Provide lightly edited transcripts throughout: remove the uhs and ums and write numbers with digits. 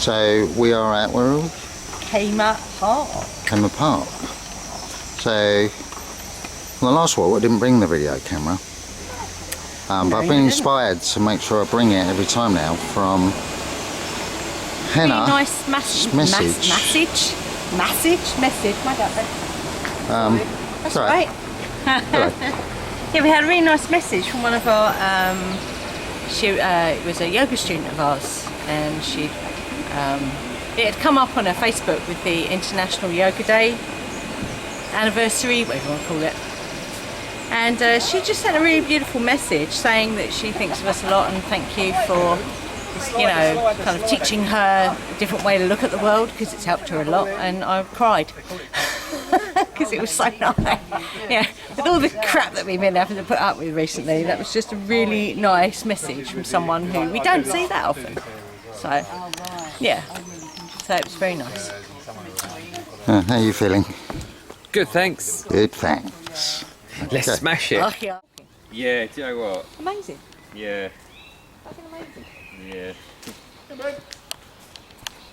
So we are at, where are we? Kmart Park. Kmart Park. So, on the last walk I didn't bring the video camera. But I've been inspired to make sure I bring it every time now from Hannah. Really nice message. My God. That's right. Yeah, we had a really nice message from one of our. She was a yoga student of ours, and it had come up on her Facebook with the International Yoga Day anniversary, whatever you want to call it. And she just sent a really beautiful message saying that she thinks of us a lot and thank you for, you know, kind of teaching her a different way to look at the world, because it's helped her a lot. And I cried because it was so nice. Yeah, with all the crap that we've been having to put up with recently, that was just a really nice message from someone who we don't see that often. So, yeah, so it was very nice. How are you feeling? Good, thanks. Good, thanks. Let's smash it. Oh, yeah. Yeah, do you know what? Amazing. Yeah. Fucking amazing. Yeah. Watch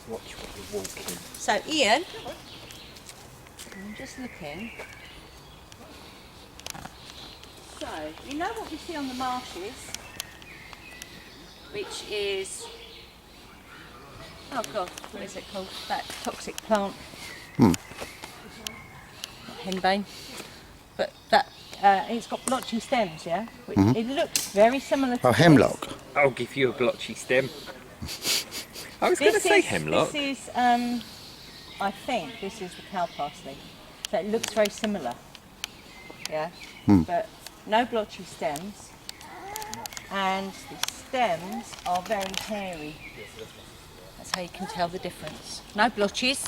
what you're walking. So, Ian, I'm just looking. So, you know what we see on the marshes, which is, oh God, what is it called? That toxic plant. Henbane. But that it's got blotchy stems, yeah? Which it looks very similar to hemlock. I'll give you a blotchy stem. I was going to say hemlock. This is, I think this is the cow parsley. So it looks very similar, yeah? But no blotchy stems, and the stems are very hairy. That's how you can tell the difference. No blotches,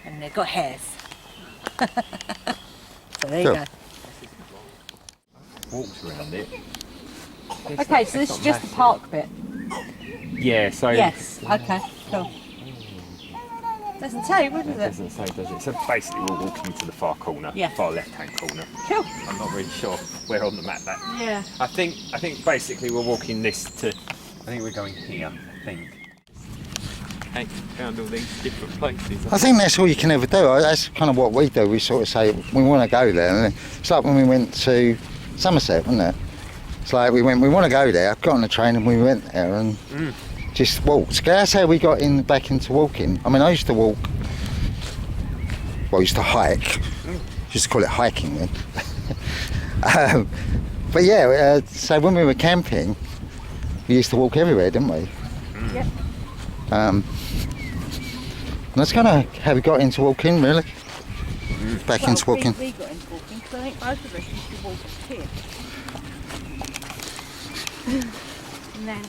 and they've got hairs. So there you go. Walks around it. Okay, so this is just the park bit. Yeah, so... Yes, okay, cool. Doesn't tell you, does it? Doesn't say, does it? So basically we're walking to the far corner, far left-hand corner. Cool. I'm not really sure where on the map that... Yeah. I think basically we're walking this to... I think we're going here, I think. Hey, found all these different places. I think that's all you can ever do. That's kind of what we do. We sort of say we want to go there. And it's like when we went to Somerset, wasn't it? It's like we want to go there, got on the train and we went there and just walked. That's how we got back into walking. I mean, I used to walk, well, I used to hike. Used to call it hiking then. But yeah, so when we were camping, we used to walk everywhere, didn't we? Yep. And that's kind of how we got into walking, really. Back into walking. We got into walking because I think both of us used to walk here. And then...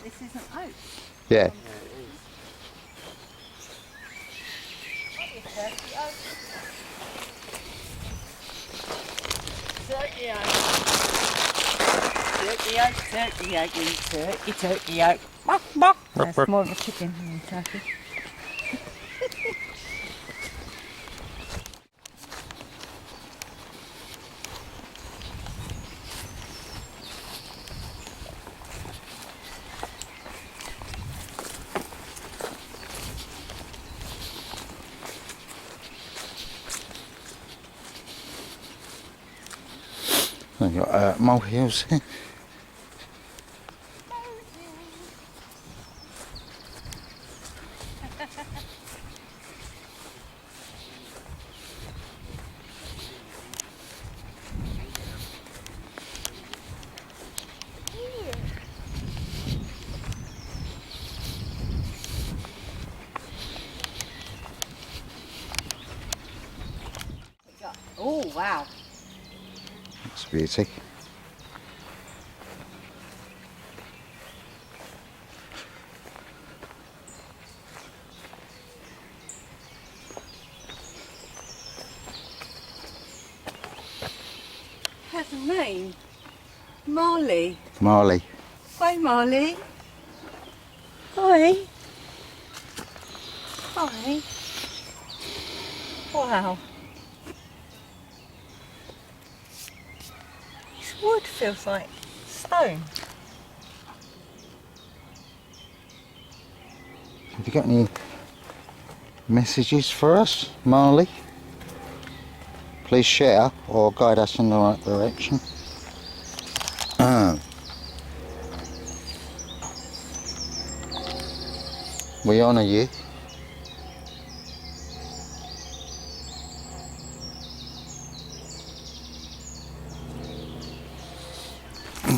This isn't oak. Yeah. Turkey oak. That's more of a chicken than a turkey. We've got molehills here. Oh, wow. That's a beauty. Has a name. Marley. Marley. Hi, Marley. Hi. Hi. Wow. This wood feels like stone. Have you got any messages for us, Marley? Please share or guide us in the right direction. We honour you.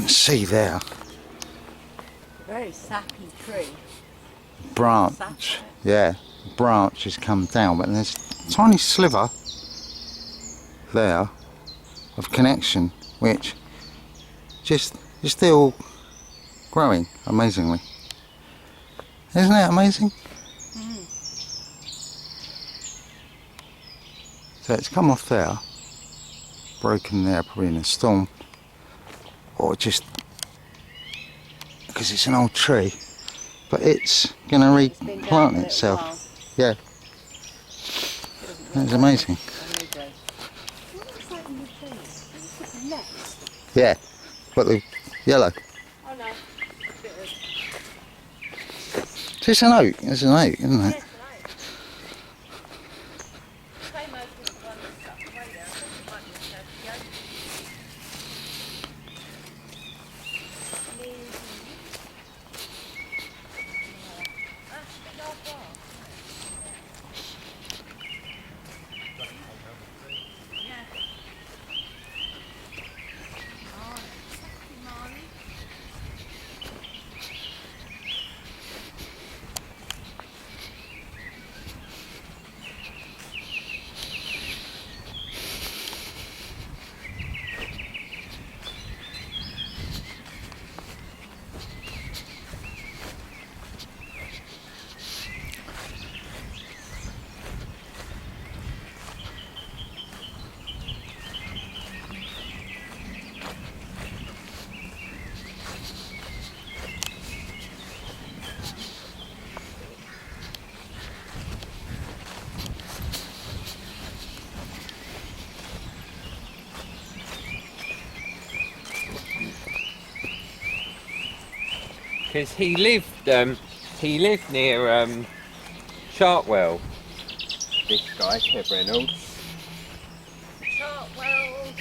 See there, Very sappy tree. branch, yeah, branch has come down, but there's a tiny sliver there of connection, which just is still growing amazingly. Isn't that amazing? So it's come off there, broken there, probably in a storm, or just because it's an old tree, but it's going to replant itself. Yeah, that's amazing. Yeah, but the yellow. Oh no. It's an oak, it's an oak, isn't it? Because he lived near Chartwell. This guy, Kev Reynolds. Chartwell.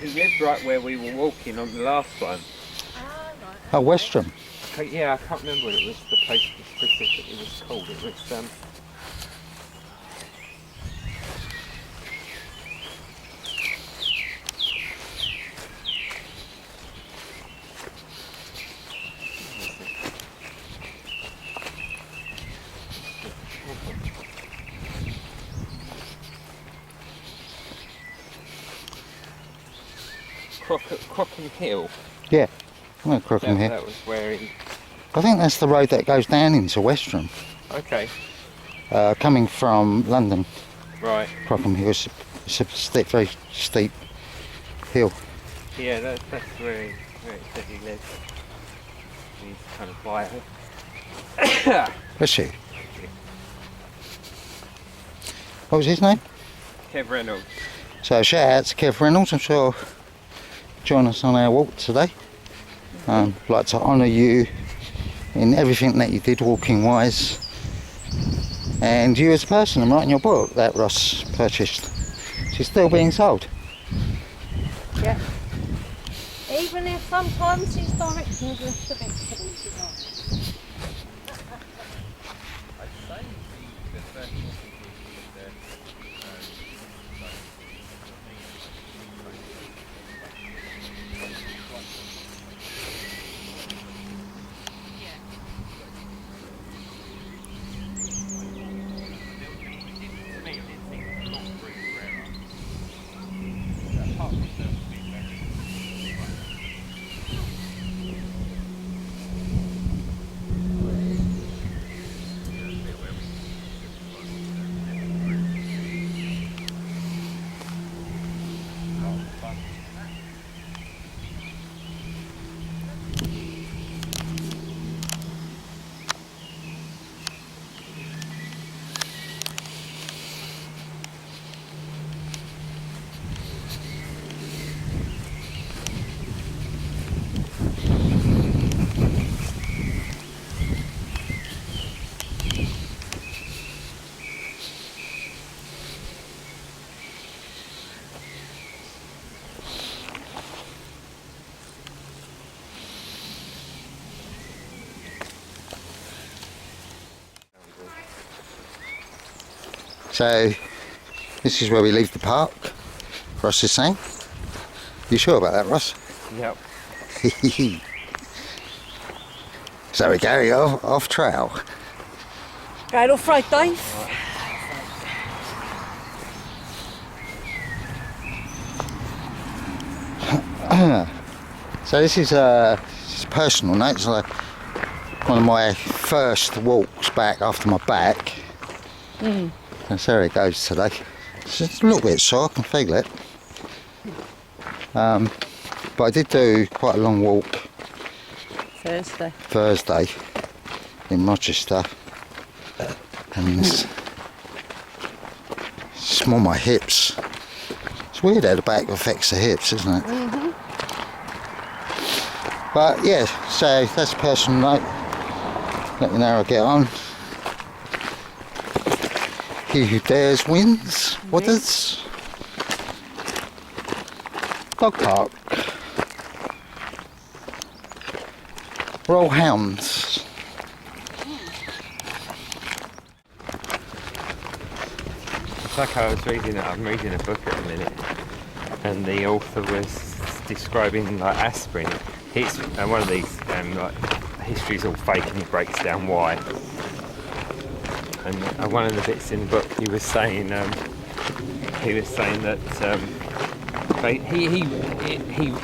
He lived right where we were walking on the last one. Ah, right. Oh, Westram. Yeah, I can't remember what it was. The place specifically was called. It was Crockham Hill. Yeah, I'm going to Crookham here. That was where he... I think that's the road that goes down into Westram. Okay. Coming from London. Right. Crookham Hill, it's a very steep hill. Yeah, that's where he said he lived. He's kind of quiet. Bless you. What was his name? Kev Reynolds. So shout out to Kev Reynolds, I'm sure he'll join us on our walk today. I'd like to honour you in everything that you did walking wise, and you as a person. I'm writing your book that Ross purchased. She's still being sold. Yeah. Even if sometimes his directions are a bit silly. So this is where we leave the park, Ross is saying. You sure about that, Ross? Yep. So we go off trail. Going off road, Dave. So this is a personal note. It's like one of my first walks back after my back. And so there it goes today. It's just a little bit sore, I can feel it. But I did do quite a long walk Thursday in Rochester. And it's more my hips. It's weird how the back affects the hips, isn't it? But yeah, so that's a personal note. Let me know how I get on. He who dares wins. Wooders. Dog park. We're all hounds. It's like I'm reading a book at the minute, and the author was describing like aspirin. It's one of these like history's all fake, and he breaks down why. And one of the bits in the book, he was saying that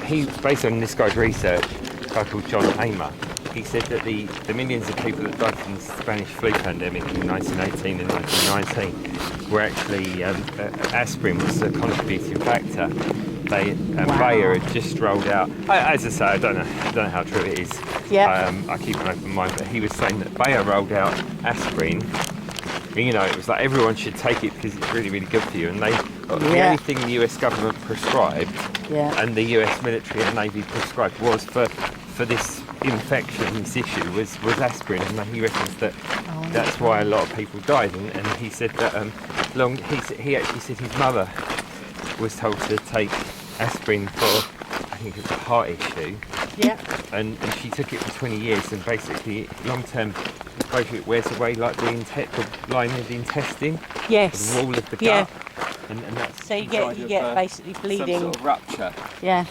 he based on this guy's research, a guy called John Hamer. He said that the millions of people that died from the Spanish flu pandemic in 1918 and 1919 were actually aspirin was a contributing factor. Bayer had just rolled out. As I say, I don't know how true it is. Yeah. I keep an open mind, but he was saying that Bayer rolled out aspirin. You know, it was like everyone should take it because it's really, really good for you. And the only thing the US government prescribed and the US military and Navy prescribed was for this infection, this issue was aspirin, and he reckons that that's why a lot of people died. And he said that he actually said his mother was told to take aspirin for, I think it was a heart issue. Yeah. And she took it for 20 years, and basically long term, basically it wears away like the lining of the intestine. Yes. The wall of the gut. Yeah. And that's so you get basically bleeding. Some sort of rupture. Yeah.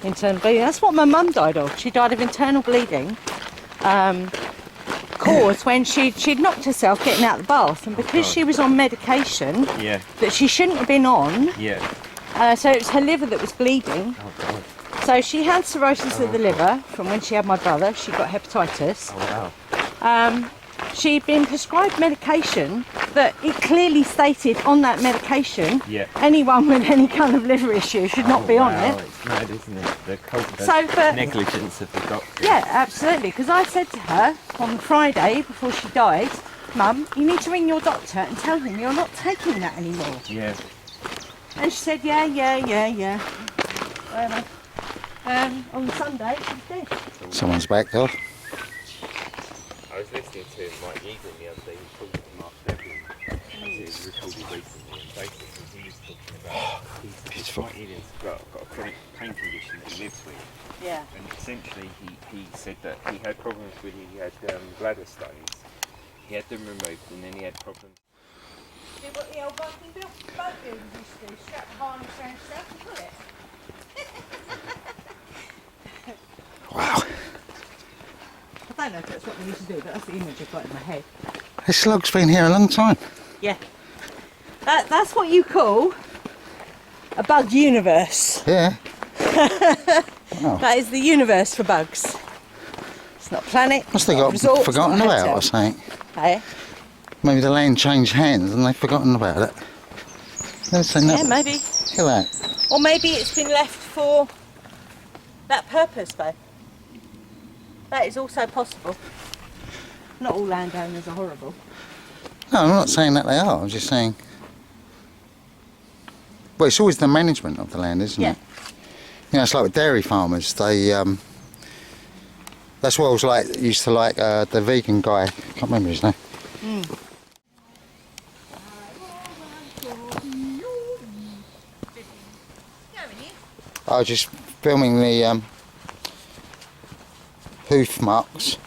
Internal bleeding. That's what my mum died of. She died of internal bleeding. Caused when she'd knocked herself getting out of the bath, and because she was on medication that she shouldn't have been on. Yeah. So it was her liver that was bleeding. Oh God. So she had cirrhosis of the liver from when she had my brother. She got hepatitis. Oh wow. She'd been prescribed medication that it clearly stated on that medication anyone with any kind of liver issue should not be on it. It's mad, isn't it? The negligence of the doctor. Yeah, absolutely. Because I said to her on Friday before she died, Mum, you need to ring your doctor and tell him you're not taking that anymore. Yeah. And she said, yeah. On Sunday, she's dead. Someone's back though. I was listening to Mike Egan the other day. He was talking to Mark Devlin. It was recorded recently in Basics, and he was talking about Mike Egan's got a chronic pain condition that he lives with. Yeah. And essentially, he said that he had problems with he had bladder stones. He had them removed, and then he had problems. See what the old boat builders used to do? Strap the harness around yourself and pull it. Wow. I don't know if that's what they used to do, but that's the image I've got in my head. This slug's been here a long time. Yeah. That's what you call a bug universe. Yeah. Oh. That is the universe for bugs. It's not a planet. Must have got forgotten about or something. Hey? Maybe the land changed hands and they've forgotten about it. Yeah, maybe. Look at that. Or maybe it's been left for that purpose, though. That is also possible. Not all landowners are horrible. No, I'm not saying that they are. I'm just saying. Well, it's always the management of the land, isn't it? You know, it's like with dairy farmers. They that's what I was like. Used to like the vegan guy. I can't remember his name. I was just filming the hoof marks.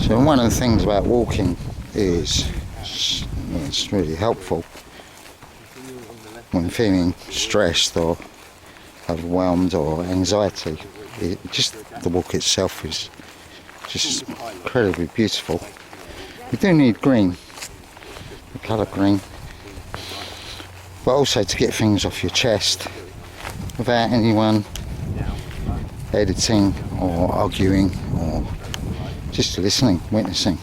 So one of the things about walking is it's really helpful when feeling stressed or overwhelmed or anxiety. Just the walk itself is just incredibly beautiful. We do need green, the colour green, but also to get things off your chest without anyone editing or arguing or just listening, witnessing.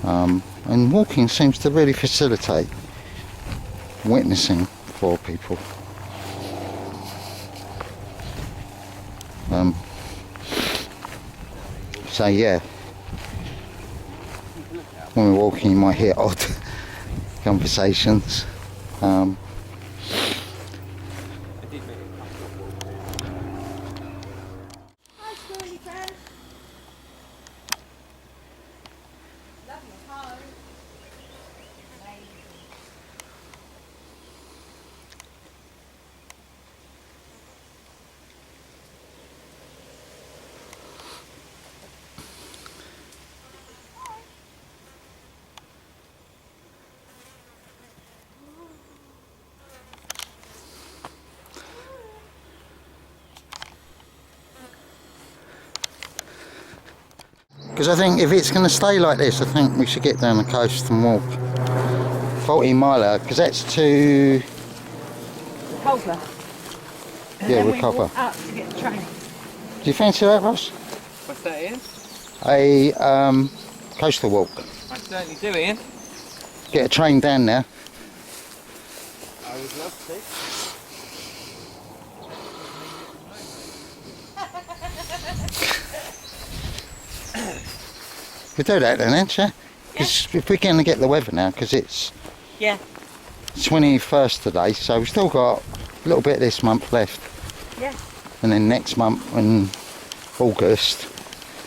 And walking seems to really facilitate witnessing for people. So yeah, when we're walking you might hear odd conversations. Because I think if it's going to stay like this, I think we should get down the coast and walk 40 miler, because that's to Culver. Yeah, we're Culver. Up to get the train. Do you fancy that, Ross? What's that, Ian? A coastal walk. I certainly do, Ian. Get a train down there. I would love to. We do that then, ain't you? Because if we're going to get the weather now, because it's 21st today, so we've still got a little bit this month left. Yeah. And then next month in August,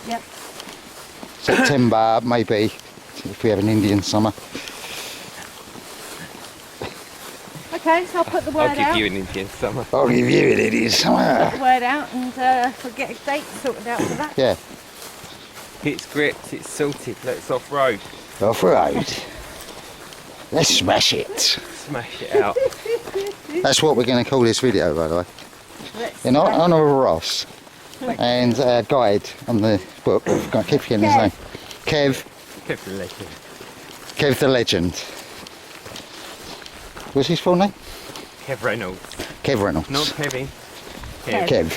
Yep. September, maybe, if we have an Indian summer. Okay, so I'll put the word I'll give out. you an Indian summer. I'll give you an Indian summer. Put the word out and we'll get a date sorted out for that. Yeah. It's gripped, it's salted, let's off-road. Off-road. Let's smash it. Smash it out. That's what we're going to call this video, by the way. In honour of Ross and our guide on the book. I've got to keep getting his name. Kev. Kev the legend. Kev the legend. What's his full name? Kev Reynolds. Kev Reynolds. Not Kevin. Kev.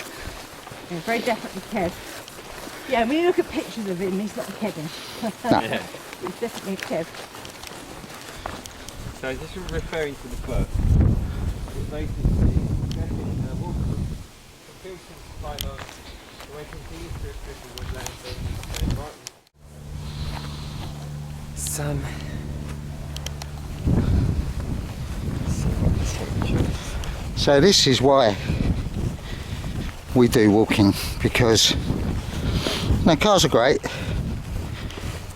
Yeah, very definitely Kev. Yeah, when you look at pictures of him, he's not a Kevin. No. Yeah. He's definitely a Kev. So just referring to the book, it basically some So this is why we do walking, because cars are great,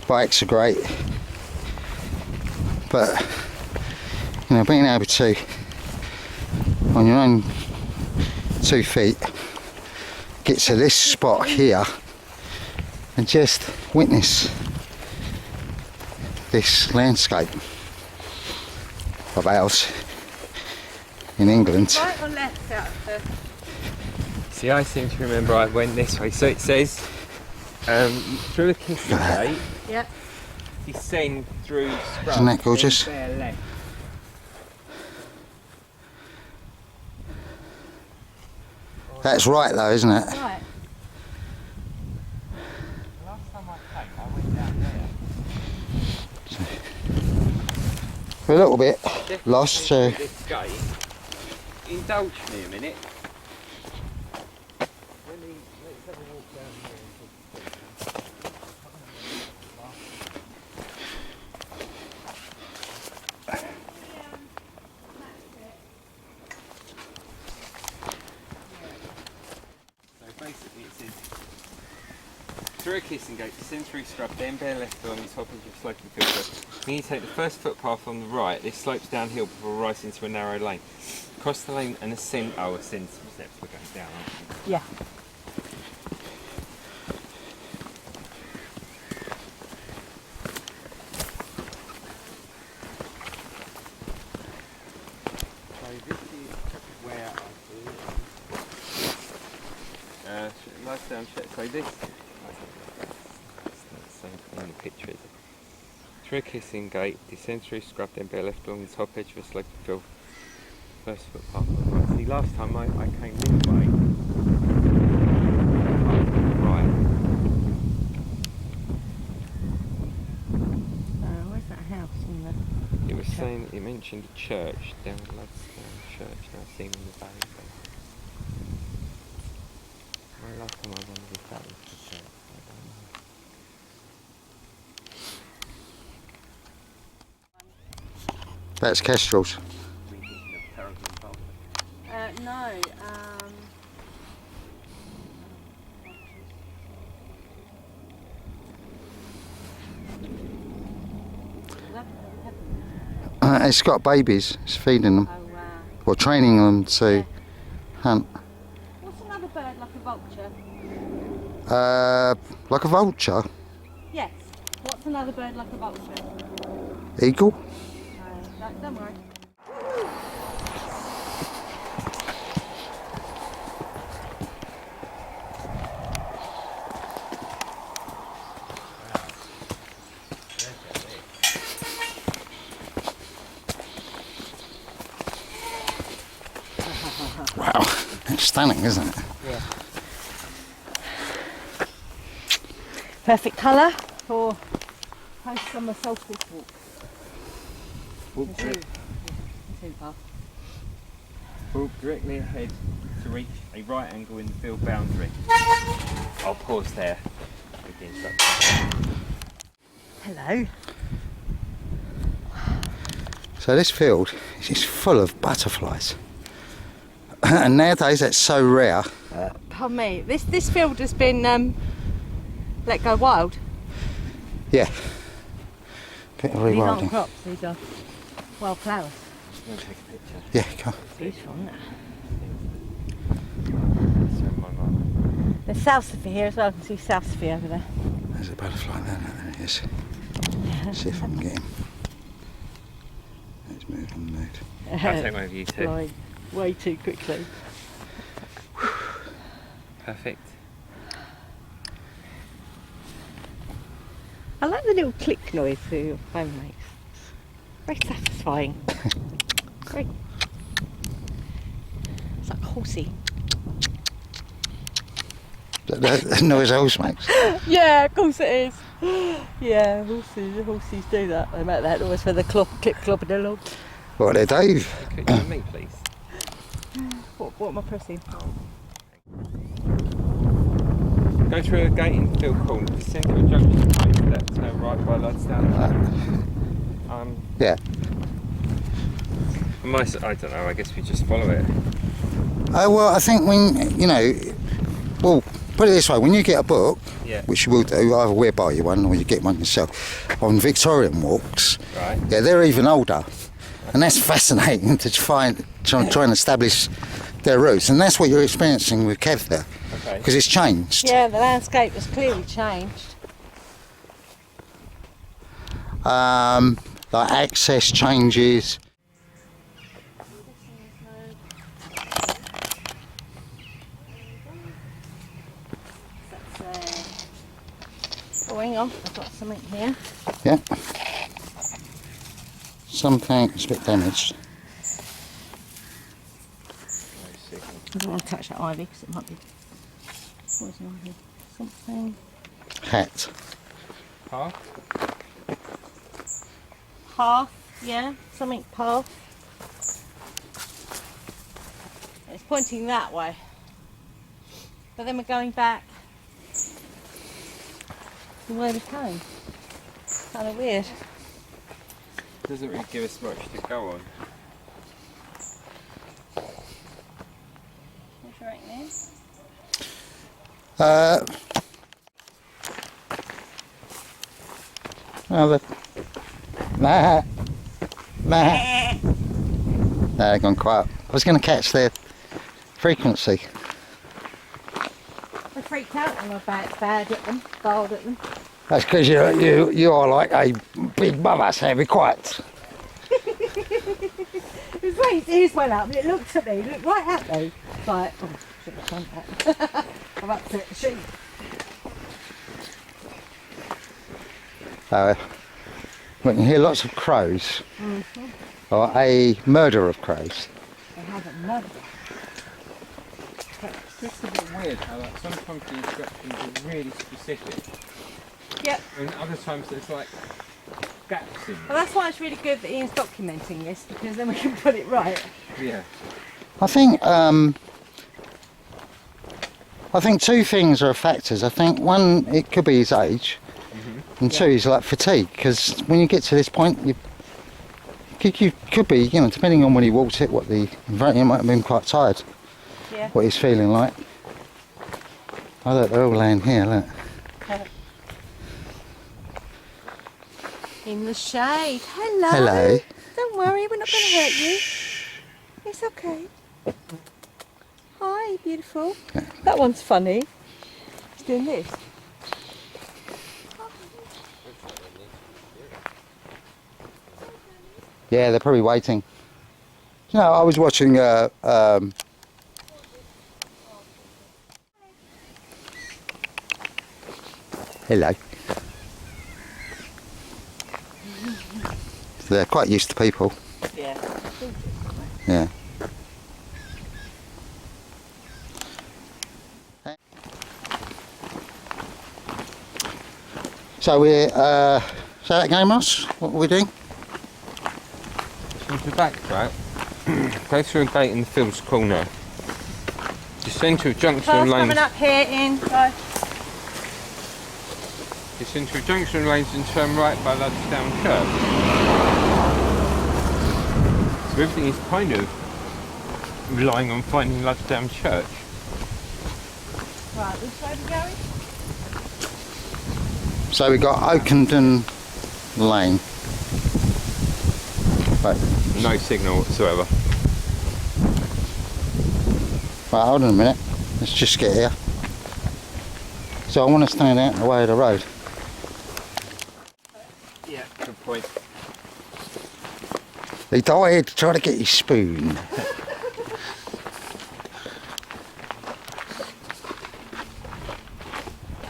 bikes are great, but being able to on your own 2 feet get to this spot here and just witness this landscape of ours in England. Right or left out there? See, I seem to remember I went this way. So it says, through a kissing gate, Yeah. descend through scrub. Isn't that gorgeous? Bear left. That's right though, isn't it? Right. Last time I came, I went down there. We're a little bit Definitely lost, so this gate. Indulge me a minute. Let's have a walk down here. So basically it says, through a kissing gate, descend through scrub, then bear left along the top of the sloping field. Then you take the first footpath on the right. This slopes downhill before rising to a narrow lane. Cross the lane and ascend. Oh, ascend some steps. We're going down, aren't we? Yeah. Luddestown church. So this. It's not the same in the pictures. Through a kissing gate, descend through scrub, then bear left along the top edge of a sloping field. First footpath on the right. See, last time I came this way. Right. Where's that house in the... It was saying, it mentioned a church down at Luddestown Church, now seen in the valley. Well, last time I wondered if that was the church, I don't know. That's Kestrels. No. It's got babies. It's feeding them. Oh wow. Or training them to hunt. What's another bird like a vulture? Like a vulture. Yes. What's another bird like a vulture? Eagle. Don't worry. Wow, it's stunning, isn't it? Yeah. Perfect colour for post-summer solstice walk. Walk directly ahead to reach a right angle in the field boundary. I'll pause there with the instructions. Hello. So this field is just full of butterflies. And nowadays that's so rare. Pardon me. This field has been let go wild. Yeah. Bit of These aren't rewilding. crops. These are wild flowers. I'm going to take a picture. Yeah, come on. Beautiful, isn't it? So my mum. There's salsify here as well. I can see salsify over there. There's a butterfly there. There it is. See if I can get him. It's moved. I'll take one of you too. Flying way too quickly. Perfect. I like the little click noise that your phone makes. Very satisfying. Great. It's like horsey. The noise else makes. Yeah, of course it is. Yeah, horses do that. They make that noise for the clip clopping along. What they do? Could you me, please? What am I pressing? Go through a gate in the field called descend to a junction point, left turn right by Luddestown. Yeah. I don't know, I guess we just follow it. Oh, well, I think when, well, put it this way, when you get a book, Yeah. which you will do, either we'll buy you one or you get one yourself, on Victorian walks, Right. yeah, they're even older. And that's fascinating to try and establish their roots. And that's what you're experiencing with Kev there. Okay. Because it's changed. Yeah, the landscape has clearly changed. Like access changes. Oh, hang on, I've got something here. Yeah. Something's a bit damaged. I don't want to touch that ivy because it might be poison ivy. Something. Hat. Path, yeah, something path. It's pointing that way. But then we're going back the way we came. Kind of weird. Doesn't really give us much to go on. What's your right name? Nah. They're gone quiet. I was going to catch their frequency. I freaked out when I bad at them, bowled at them. That's because you are like a big mother, so be quiet. His ears went up and it looked at me, looked right at me. Like, oh, shit, I can't. I'm up to it. Shoot. We can hear lots of crows, or a murder of crows. I haven't murdered. It's just a bit weird how like, sometimes the instructions are really specific. Yep. And other times there's like gaps in them. Well, that's why it's really good that Ian's documenting this, because then we can put it right. Yeah. I think two things are factors. I think one, it could be his age, and two is like fatigue. Because when you get to this point, you could be, you know, depending on when he walked it, what the environment, might have been quite tired. Yeah. What he's feeling like. Oh look, they're all laying here. Look. In the shade. Hello. Hello. Don't worry, we're not going to hurt you. It's okay. Hi, beautiful. That one's funny. He's doing this. Yeah, they're probably waiting. You know, I was watching. Hello. They're quite used to people. Yeah. Yeah. So we're, say that again, Ross? What are we doing? From the back, right? Go through a gate in the Fields Corner. Descend to a junction Car's of lanes. coming up here, Ian. Go. Descend to a junction of lanes and turn right by Luddestown Church. So everything is kind of relying on finding Luddestown Church. Right, which way are we going? So we got Oakenden Lane. Right. No signal whatsoever. Right, hold on a minute. Let's just get here. So I want to stand out in the way of the road. Yeah, good point. He died trying to get his spoon.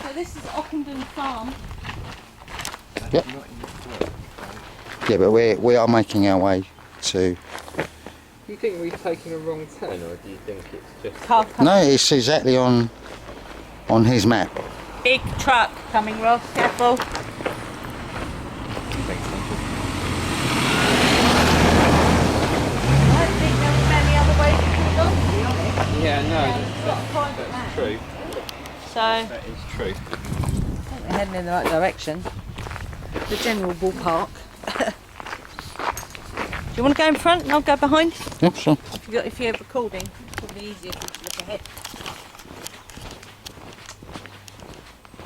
So this is Ockenden Farm. Yep. Yeah, but we are making our way to. Do you think we've taken a wrong turn, or do you think it's just? Car coming. No, it's exactly on his map. Big truck coming, Ross. Careful. I don't think there was many other ways you could have gone, to be honest. Yeah, no, private that's land. true. So, That is true. I think we're heading in the right direction. The general ballpark. Do you want to go in front and I'll go behind? Yeah, sure. If you're recording, it's probably easier to look ahead. I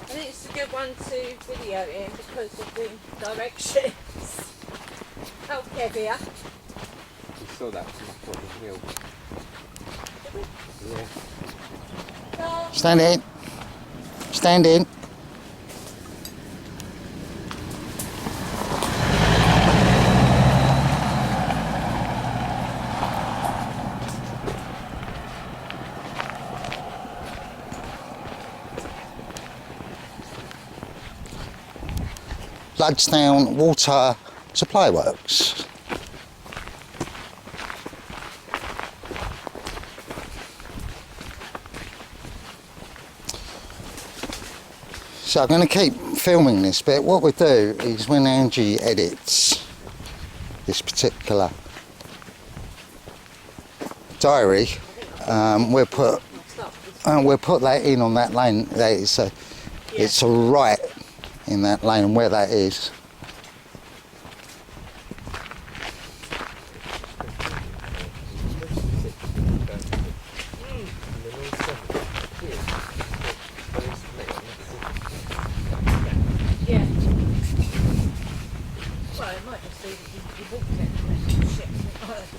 think it's a good one to video in because of the directions. Oh, Kev here. We saw that from the top of the hill. Yeah. Stand in. Stand in. Luddestown Water Supply Works. So I'm going to keep filming this bit. What we do is when Angie edits this particular diary, we'll put that in on that lane. It's a right in that lane and where that is. Yeah. Well, it might just be that you walked it and shit.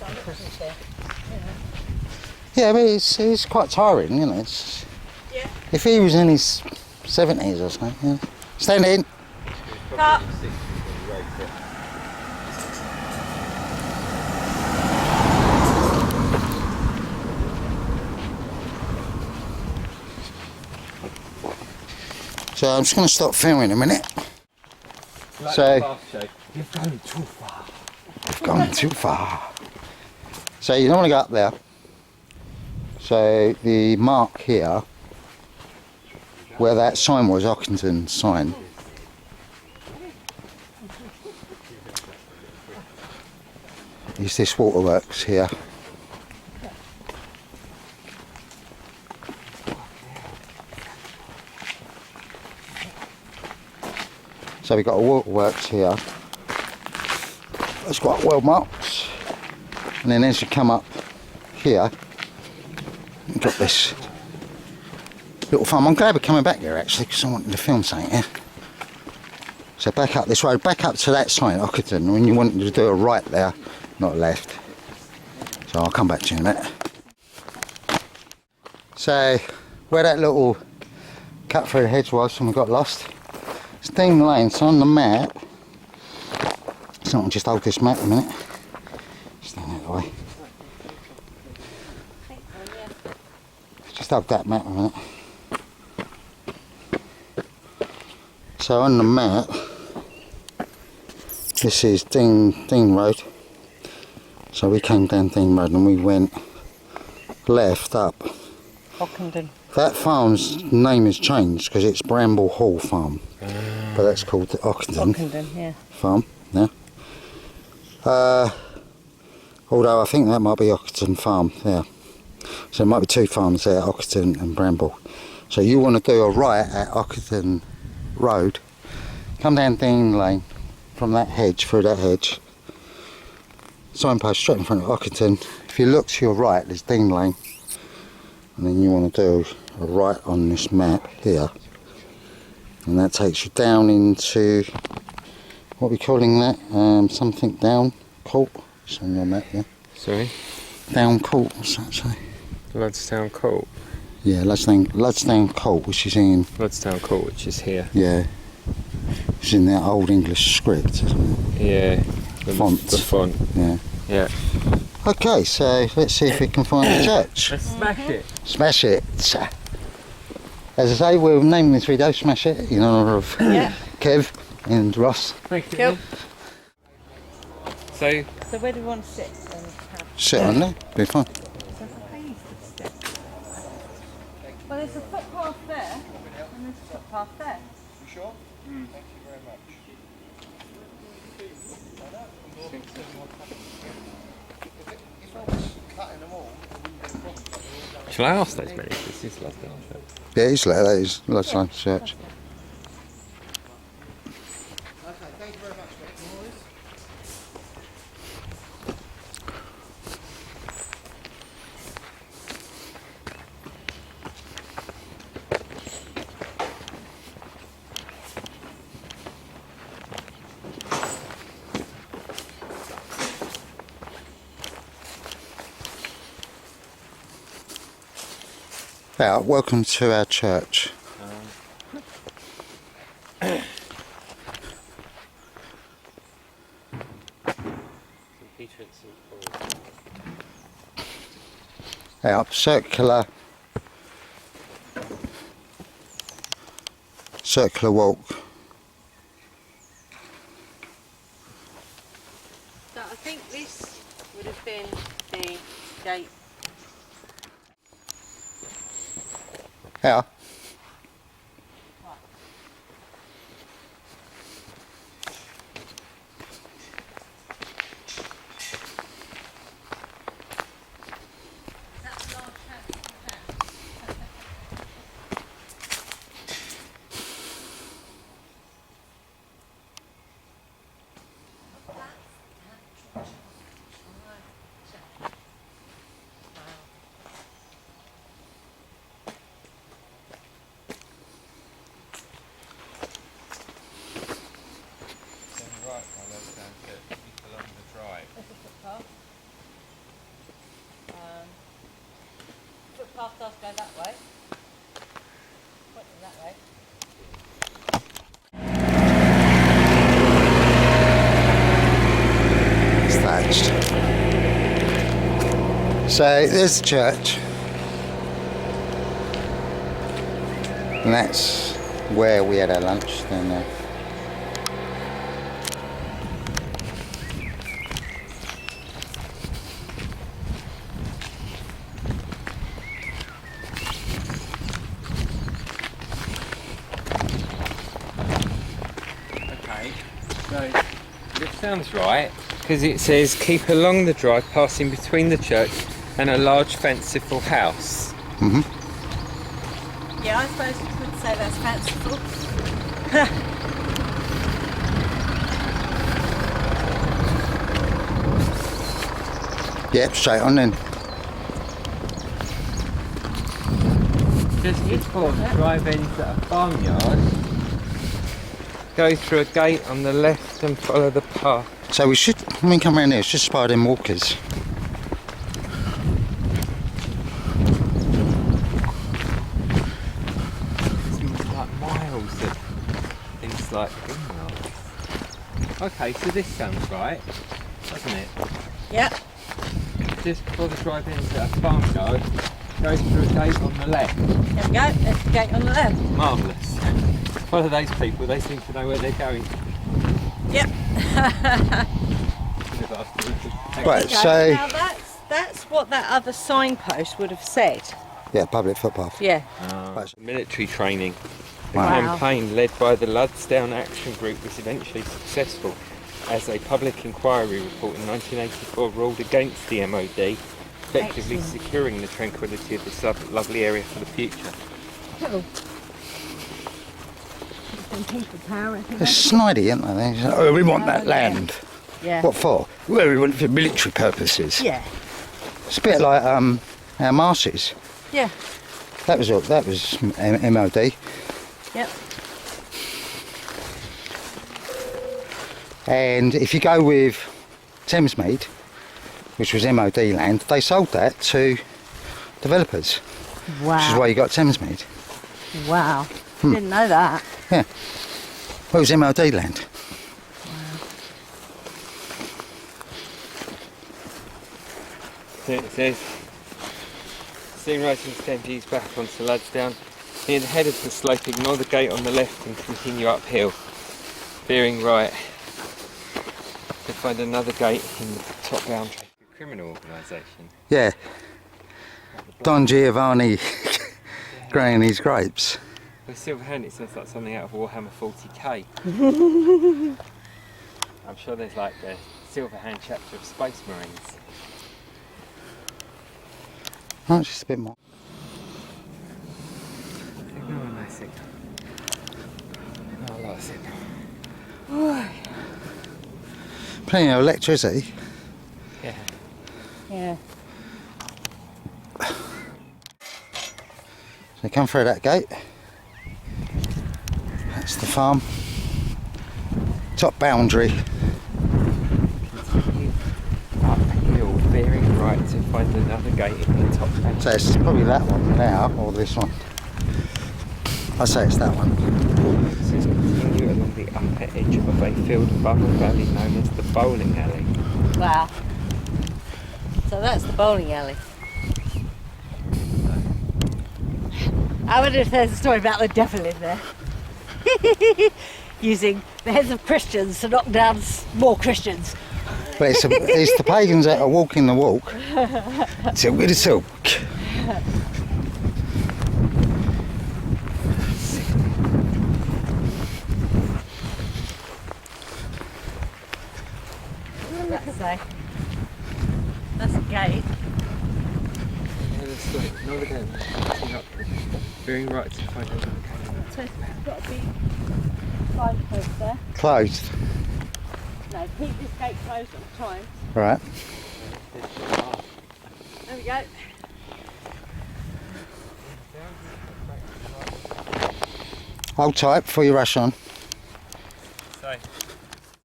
Directions there. Yeah, but it's quite tiring, you know. Yeah. If he was in his 70s or something, yeah. Stand in. Cut. So I'm just going to stop filming a minute. So you've gone too far. Gone too far. So you don't want to go up there. So the mark here, where that sign was, Ockenden sign. Is this waterworks here. So we've got a waterworks here. It's quite well marked. And then as you come up here, you've got this little farm. I'm glad we're coming back here actually, because I wanted to film something here. So back up this road, back up to that sign, Ockenden, when you wanted to do a right there, not a left. So I'll come back to you in a minute. So where that little cut through the hedge was when we got lost, it's Dean Lane. So on the map, so I'll just hold this map a minute. Stand out of the way. Just hold that map a minute. So on the map, this is Dean Road. So we came down Dean Road and we went left up. Ockenden. That farm's name has changed because it's Bramble Hall Farm, but that's called the Ockenden Farm. Yeah. Although I think that might be Ockenden Farm there. So there might be two farms there, Ockenden and Bramble. So you want to do a right at Ockenden Road, come down Dean Lane from that hedge, through that hedge, signpost straight in front of Ockenden. If you look to your right, there's Dean Lane, and then you want to do a right on this map here, and that takes you down into, what are we calling that? Something down court. It's on your map, yeah. Sorry? Down court, what's that say? Luddestown Court. Yeah, Luddestown Court, which is in... Luddestown Court, which is here. Yeah. It's in that old English script, isn't it? Yeah. Font. The font. Yeah. Yeah. Okay, so let's see if we can find the church. Let's smash it. Smash it. As I say, we'll name this video Smash It in honour of Kev and Ross. Thank you. Cool. So where do we want to sit? Sit on there, be fine. Well, there's a footpath there, and there's a footpath there. You sure? Thank you very much. If I was cutting them all, it wouldn't be a problem. shall I ask those many? This is Luddestown Church. Yeah, it's like that, is Luddestown Church. Okay, thank you very much, mate. Yeah, welcome to our church. Yeah, circular walk. So I think this would have been the gate. Yeah. Right, my left hand to keep along the drive. There's a footpath. Footpath does go that way. Pointing that way. It's thatched. So there's the church. And that's where we had our lunch down there. Okay, so this sounds right, because it says keep along the drive passing between the church and a large fanciful house. Mm-hmm. Yeah, I suppose you could say that's fanciful. Yep, straight on then. Just before the drive ends at a farmyard, go through a gate on the left and follow the path. So we should, when we come around here, it's just by them walkers. It's like miles of things like greenhouse. Okay, so this sounds right, doesn't it? Yep. Just before the drive ends at a farmyard, go through a gate on the left. There we go. There's the gate on the left. Marvellous. Follow those people, they seem to know where they're going. Yep. Right, Okay, so now that's what that other signpost would have said. yeah, public footpath. Yeah. Right. Military training. The Wow. campaign led by the Luddestown Action Group was eventually successful, as a public inquiry report in 1984 ruled against the MOD, effectively Excellent. securing the tranquility of this lovely area for the future. Cool. Some people power. They're snidey, aren't they? They say, oh, we want that land. Yeah. What for? Well, we want it for military purposes. Yeah. It's a bit like our marshes. Yeah. That was MOD. Yep. And if you go with Thamesmead, which was MOD land, they sold that to developers, Wow. which is why you got Thamesmead. Wow. Didn't know that. Yeah. Well, it was MOD land. So it says, soon rising Thames back onto Luddestown. Near the head of the slope, ignore the gate on the left and continue uphill, veering right to find another gate in the top boundary. Criminal organisation. Yeah. Don Giovanni growing his grapes. With Silver Hand, it sounds like something out of Warhammer 40k. I'm sure there's like a Silver Hand chapter of Space Marines. Oh, just a bit more. Ignore a nice signal. Ignore a lot of signal. Plenty of electricity. Yeah. Yeah. So come through that gate. That's the farm. Top boundary. Continue uphill, veering right to find another gate in the top boundary. So it's probably that one now, or this one. I say it's that one. This is continue along the upper edge of a field above a valley known as the bowling alley. Wow. So that's the bowling alley. I wonder if there's a story about the devil in there. Using the heads of Christians to knock down more Christians. But it's the pagans that are walking the walk. Silk with the silk. What does that say? That's a gate. Another gate. Continue uphill, veering right to find another gate. So it's got to be signpost there. Closed. No, keep this gate closed at the time. Right. There we go. Hold tight before you rush on. So,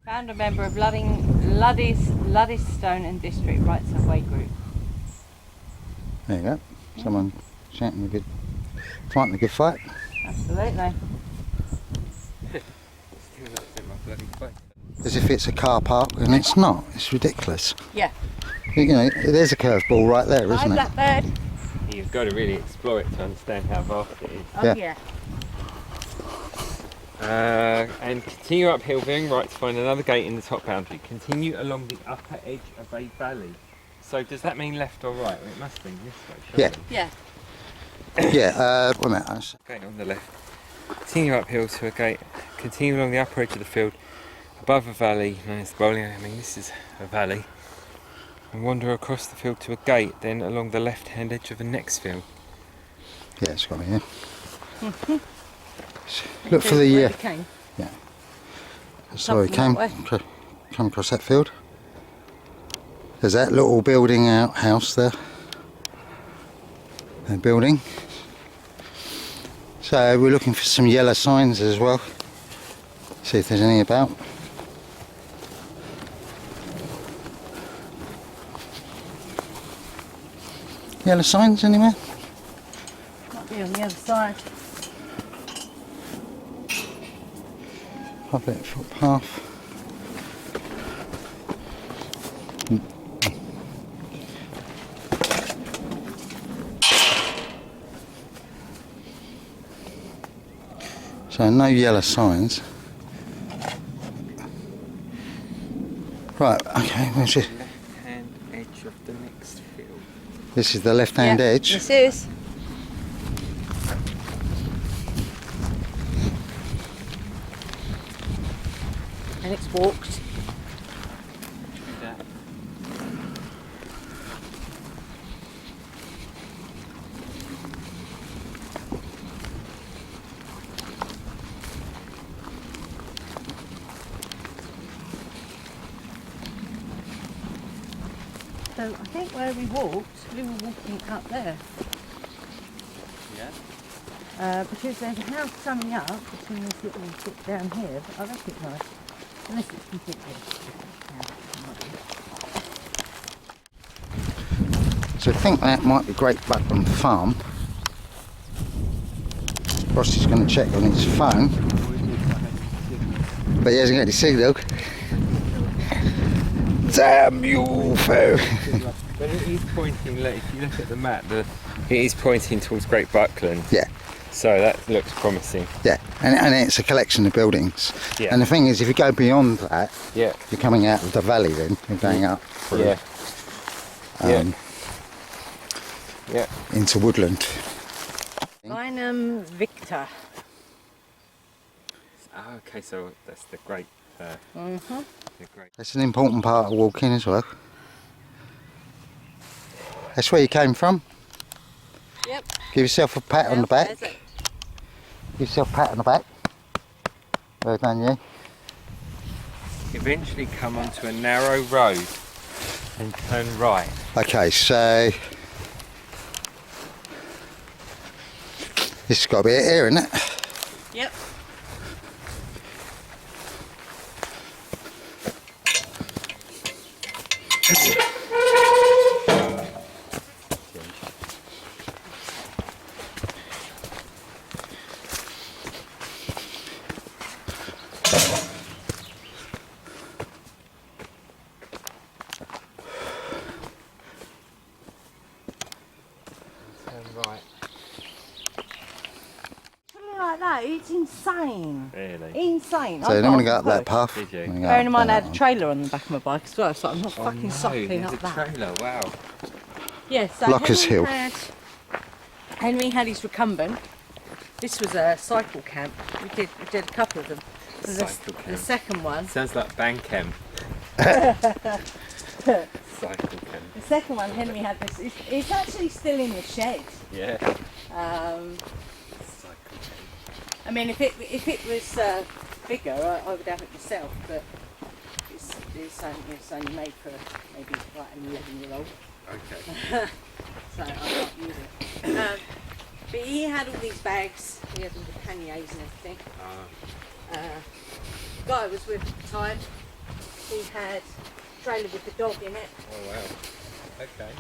Found a member of Luddestown and District Rights of Way group. There you go. Someone fighting a good fight. Absolutely. still looks in my bloody face. As if it's a car park, and it's not. It's ridiculous. Yeah. You know, there's a curveball right there, Hi, isn't it? Blackbird. You've got to really explore it to understand how vast it is. Oh Yeah. yeah. And continue uphill, veering right to find another gate in the top boundary. Continue along the upper edge of a valley. So does that mean left or right? Well, it must mean this way, surely. Yeah. Yeah, wait a minute. Gate on the left. Continue uphill to a gate. Continue along the upper edge of the field, above a valley known as the bowling alley. I mean, this is a valley. And wander across the field to a gate, then along the left-hand edge of the next field. Yeah, it's got me here. Look for the Yeah. so we Come across that field. There's that little building house there. A building. So we're looking for some yellow signs as well. See if there's any about. Yellow signs anywhere? Might be on the other side. Public footpath. So no yellow signs. Right, okay, where's it? Left-hand edge of the next field. This is the left-hand edge. This is. And it's walked. So I think where we walked, we were walking up there. Yeah. Because there's a house coming up between this little bit down here, but I recognise, unless it's completely different. So I think that might be Great Buckland Farm. Rossi's going to check on his phone, but he hasn't got any signal. Damn you, fool! But it is pointing, look, if you look at the map, it is pointing towards Great Buckland. Yeah. So that looks promising. Yeah, and it's a collection of buildings. Yeah. And the thing is, if you go beyond that, Yeah. you're coming out of the valley then, you're going up through, Yeah. Yeah. into woodland. Linum Victor. Oh, okay, so that's the great. The great. That's an important part of walking as well. That's where you came from. Yep. Give yourself a pat on the back. There's it. Give yourself a pat on the back. Well done, you. Eventually come onto a narrow road and turn right. Okay, so this has got to be it here, isn't it? Yep. Turn right. Something like that, it's insane. Really? Insane. So you don't want to go up that path. Did you? You wanna go Bearing in up mind I that had a one. trailer on the back of my bike as well, so I'm not Oh, fucking no, suckling there's up a that. trailer, wow. Yeah, so Blockers Hill. Henry had his recumbent. This was a cycle camp. We did a couple of them. So Cycle the camp. second one. Sounds like band camp. Cycle camp. The second one, Henry had this. It's actually still in the shed. Yeah. Um, Cycle camp. I mean, if it was bigger, I would have it myself. But it's only made for maybe like an 11-year-old. Okay. So I can't use it. But he had all these bags. He had all the panniers and everything. Guy was with at the time. He had a trailer with the dog in it, Oh wow. Okay.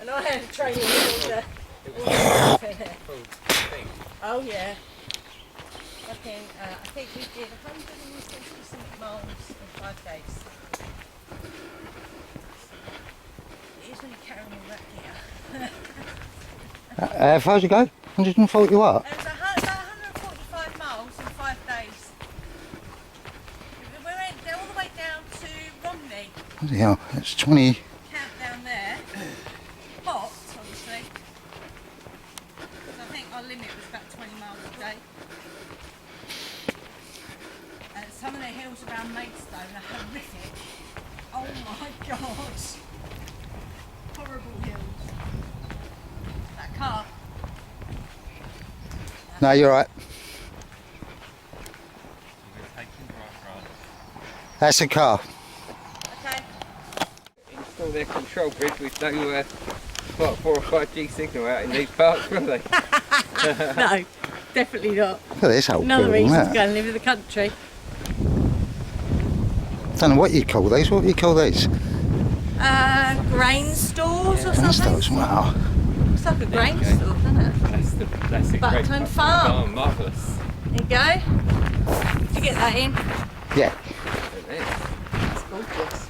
and I had a trailer with all the stuff in it. Cool thing. Oh yeah. I think we did 160 miles in 5 days. It is when you carry all that gear. How far did you go? 140 what? It was about 145 miles in 5 days. Bloody hell, it's 20. Camp down there. Hot, obviously. So I think our limit was about 20 miles a day. Some of the hills around Maidstone are horrific. Oh my god. Horrible hills. That car. No, you're right. That's a car. Okay. Install their control bridge with no 4 or 5G signal out in these parts, will they? No, definitely not. Look at this old Another building, reason to that. go and live in the country. Don't know what you call these. What do you call these? Grain stores or Grain something? stores. Wow. It's like a grain store, isn't it? That's a Buckland great Farm. Marvellous. There you go. Did you get that in? Yeah. It's gorgeous.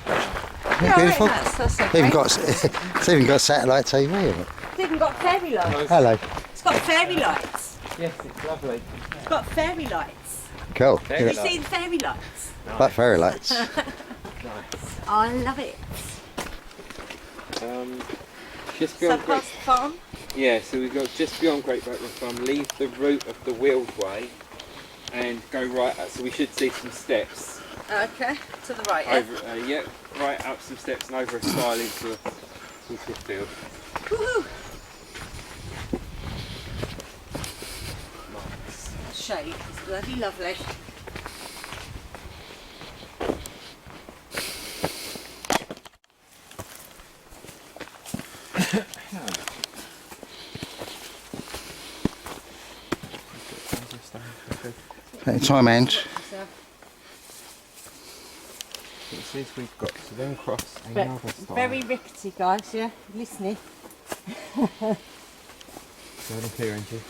Yeah, beautiful. That's so Even great. it's even got satellite TV in it. It's even got fairy lights. Hello. It's got fairy lights. Yes, it's lovely. It's got fairy lights. Cool. Fairy Have Yeah. you seen the fairy lights? Like fairy lights. Nice. I love it. Just So beyond past the farm. Yeah, so we've got just beyond Great Buckland Farm, leave the route of the wheeled way and go right up. So we should see some steps. Okay, to the right, yeah? Over, right up some steps and over a stile into a field. Woohoo! Nice. Shade is bloody lovely. At time end. It says we've got to then cross But another stile. very rickety, guys, yeah? Listening. Go and clear into.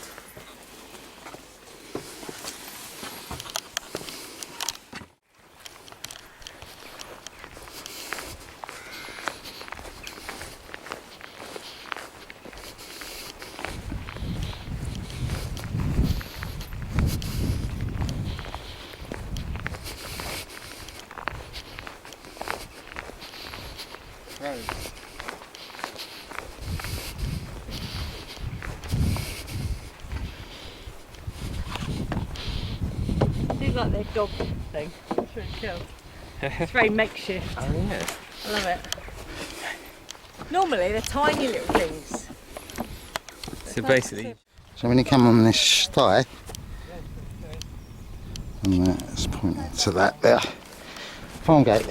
I do like their dog thing. It's really cool. It's very makeshift. Oh yeah. I love it. Normally they're tiny little things. So basically, So when you come on this stile, and let's point to that there. Farm gate.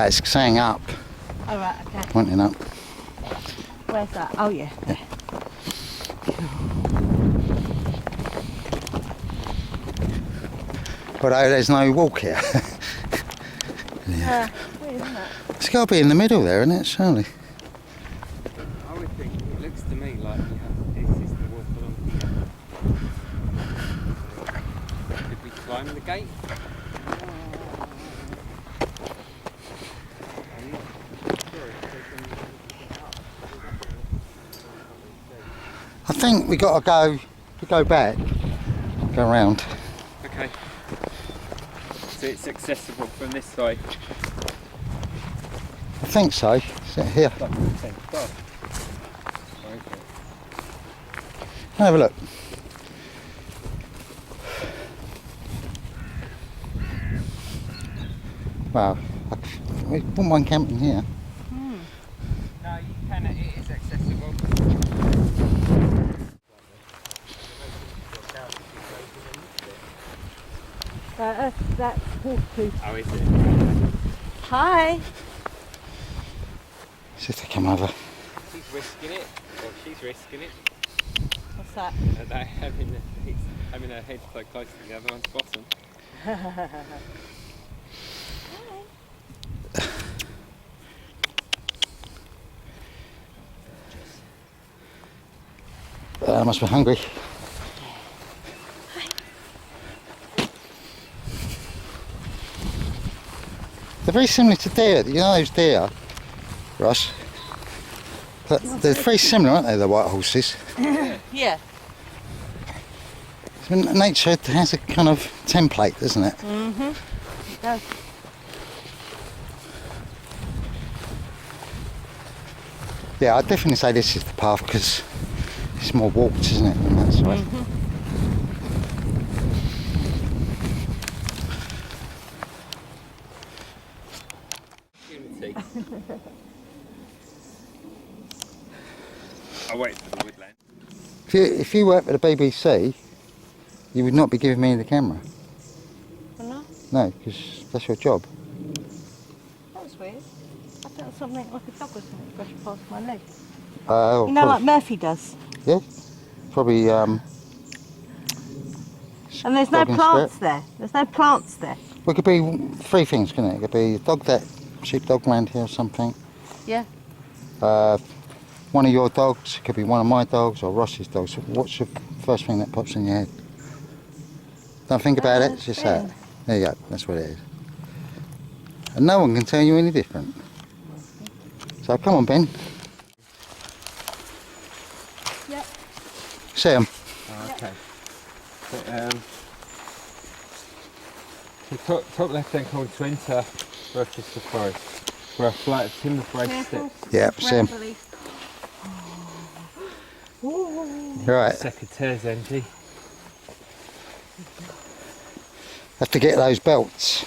It's saying up, Oh right, okay. pointing up. Where's that? Oh yeah. There. Although there's no walk here. Weird, isn't it? It's got to be in the middle there, isn't it, surely? I would think it looks to me like this is the walk along here. Could we climb the gate? I think we got to go back, go round. Okay. So it's accessible from this side. I think so. Is it here? Have a look. Wow, we wouldn't mind camping here. No, you can. It is accessible. That's waterproof. Oh, is it? Hi. See if they come over. He's risking it, or she's risking it. What's that? They're having her head so close to the other one's bottom. I must be hungry. They're very similar to deer. You know those deer, Ross? They're very similar, aren't they, the white horses? Yeah. Nature has a kind of template, doesn't it? Mm-hmm. It does. Yeah, I'd definitely say this is the path because it's more walked, isn't it, than that side? I'll wait for the woodland. If you worked for the BBC, you would not be giving me the camera. Oh, no? No, because that's your job. That was weird. I felt something like a dog was going to brush past my leg. You know, like Murphy does. Yeah, probably. And there's no dog and plants spirit. there. There's no plants there. Well, it could be three things, couldn't it? It could be a dog that sheepdog round here or something. Yeah. One of your dogs, it could be one of my dogs or Ross's dogs. What's the first thing that pops in your head? Don't think about it, it's just that. There you go, that's what it is. And no one can tell you any different. So come on, Ben. Yep. See 'em. Okay. So, top left-hand corner to enter Rochester Forest, where a flight of timber brace steps. Yeah, see 'em. Right, Secateurs empty. have to get those belts.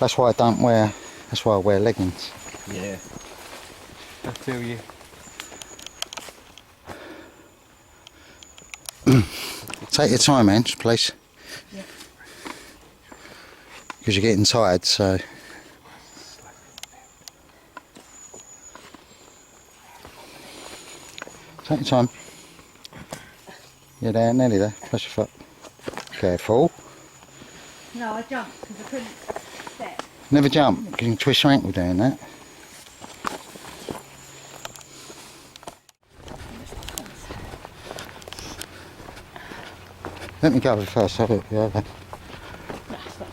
That's why I wear leggings. Yeah. I feel you. Take your time, man, please. Yeah. Because you're getting tired, so. Take your time. You're there, nearly there. Press your foot. Careful. No, I jumped because I couldn't step. Never jump, because you can twist your ankle doing that. Let me go first, have it. Yeah. That's not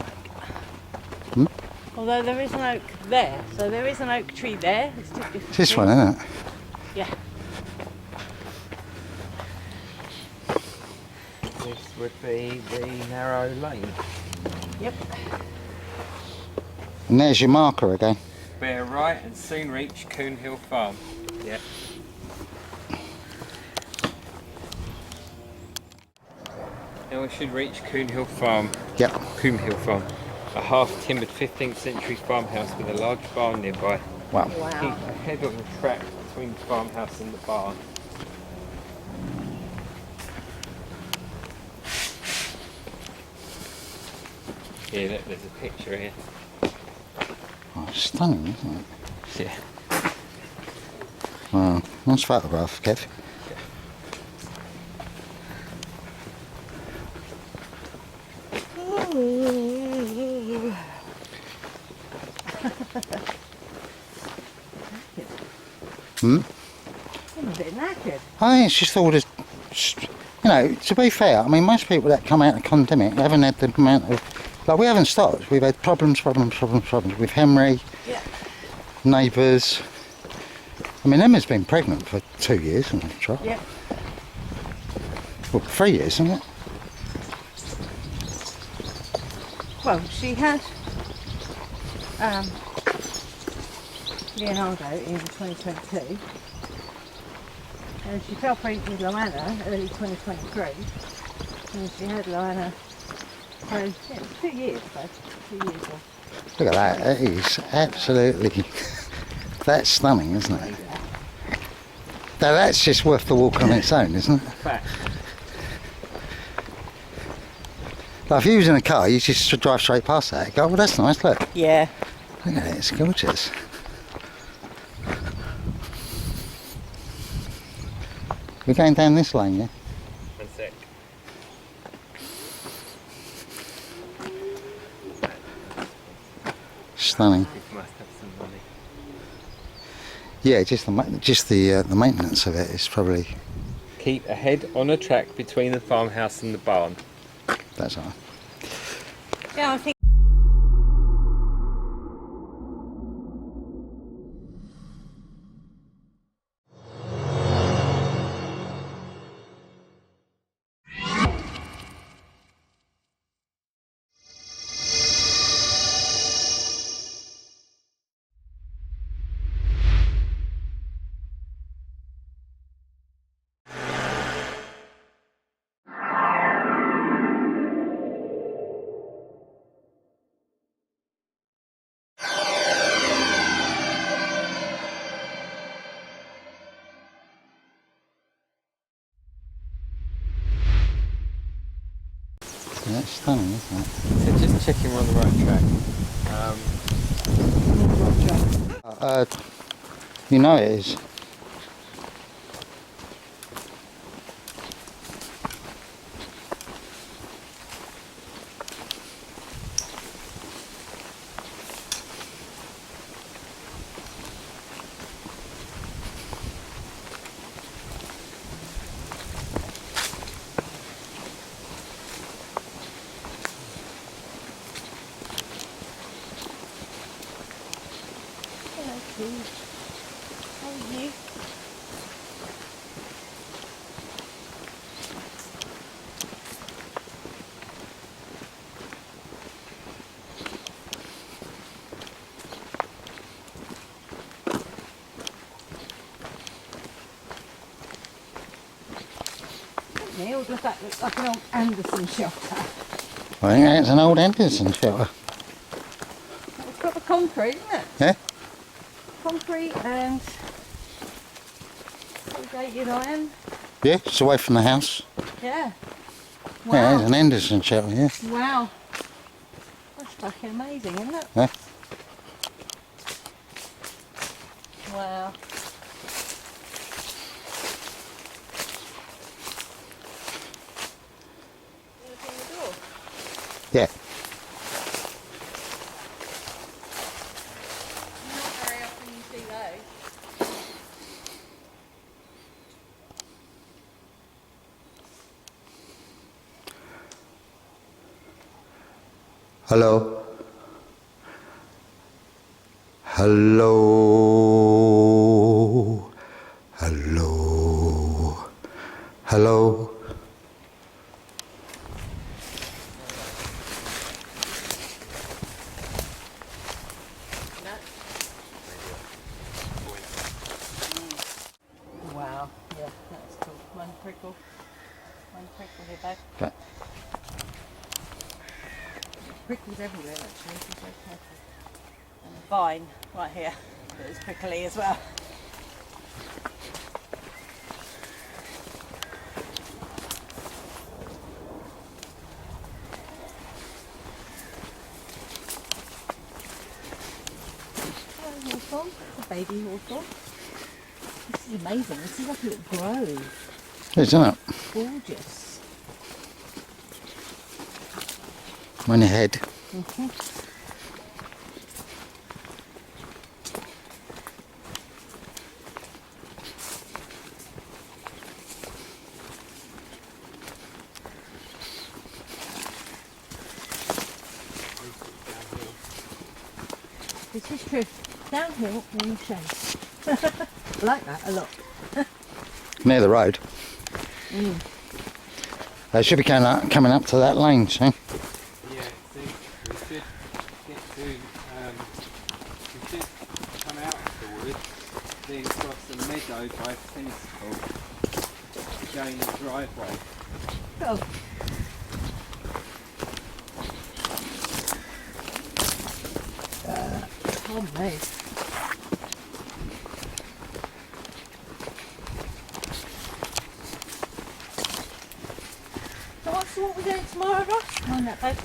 oak. Although there is an oak there, so there is an oak tree there. It's just different. It's this one, isn't it? Yeah. This would be the narrow lane. Yep. And there's your marker again. Bear right and soon reach Coon Hill Farm. Yeah. Now we should reach Coon Hill Farm. Yep. Coon Hill Farm. A half-timbered 15th century farmhouse with a large barn nearby. Wow. Wow. Keep ahead of the track between the farmhouse and the barn. Yeah, look, there's a picture here. Oh, it's stunning, isn't it? Yeah. Wow. Nice photograph, Kev. I'm a bit knackered. I think it's just all this, you know, to be fair, I mean, most people that come out of the pandemic haven't had the amount of, like, we haven't stopped. We've had problems with Henry, Yeah. neighbours. I mean, Emma's been pregnant for 2 years, hasn't she? Right? Yep. Well, 3 years, isn't it? Well, she had Leonardo in 2022, and she fell pregnant with Loanna early 2023, and she had Loanna for 2 years, though. 2 years old. Look at that. That is absolutely, that's stunning, isn't it? Now, that's just worth the walk on its own, isn't it? Fact. Like, if you was in a car, you just drive straight past that. You go, well, that's nice, look. Yeah. Look at it, it's gorgeous. We're going down this lane, yeah? One sec. Stunning. People must have some money. Yeah, just the maintenance of it is probably. Keep a head on a track between the farmhouse and the barn. That's all. Yeah, I think. Yeah, it's stunning, isn't it? So just checking we're on the right track. You know it is. Hello, Steve. How are you? Neil, does that look like an old Anderson shelter? I think that's an old Anderson shelter. It's got the concrete, isn't it? Yeah? Concrete and corrugated iron. Yeah, it's away from the house. Yeah. Yeah, Wow. it's an Anderson shelter, yeah. Wow. That's fucking amazing, isn't it? Yeah. Wow. Look in the door. Yeah. Not very often you see those. Hello. Hello. Hello. Hello. No. Wow. Yeah, that's cool. One prickle. One prickle here, babe. Okay. Prickles everywhere actually, so very careful. And a vine right here that is prickly as well. Oh, hawthorn, a baby hawthorn. This is amazing, this is like a little grove. Isn't it? Gorgeous. On your head. Mm-hmm. This is true. Downhill in the shade. I like that a lot. Near the road. Mm. They should be coming up to that lane soon. Yeah, see, we should get to, we should come out of the wood, then cross the meadow by tennis court, going the driveway. Oh. Oh no. So what's what we're doing tomorrow, Ross? Come on, that babe.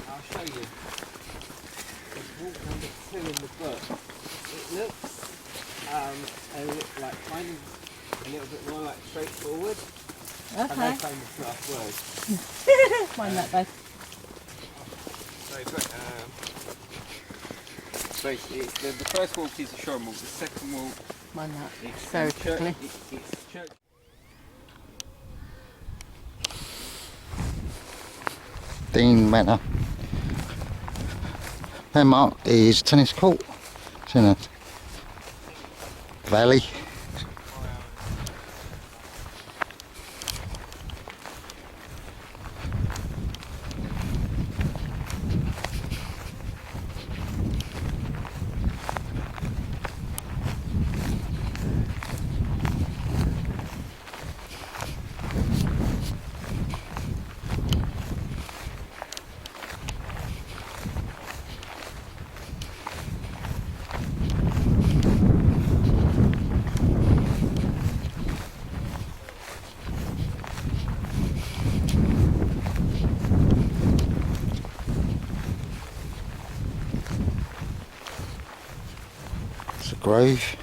I'll show you. It's walk number 2 in the book. It looks like kind of a little bit more like straightforward. Okay. And no famous last words. Mind that, babe. So, but, So the first walk is a shrine walk, the second walk Mind that. is So church, quickly. it's church. Dean Manor. Landmark is tennis court. It's in a valley. It's a grove.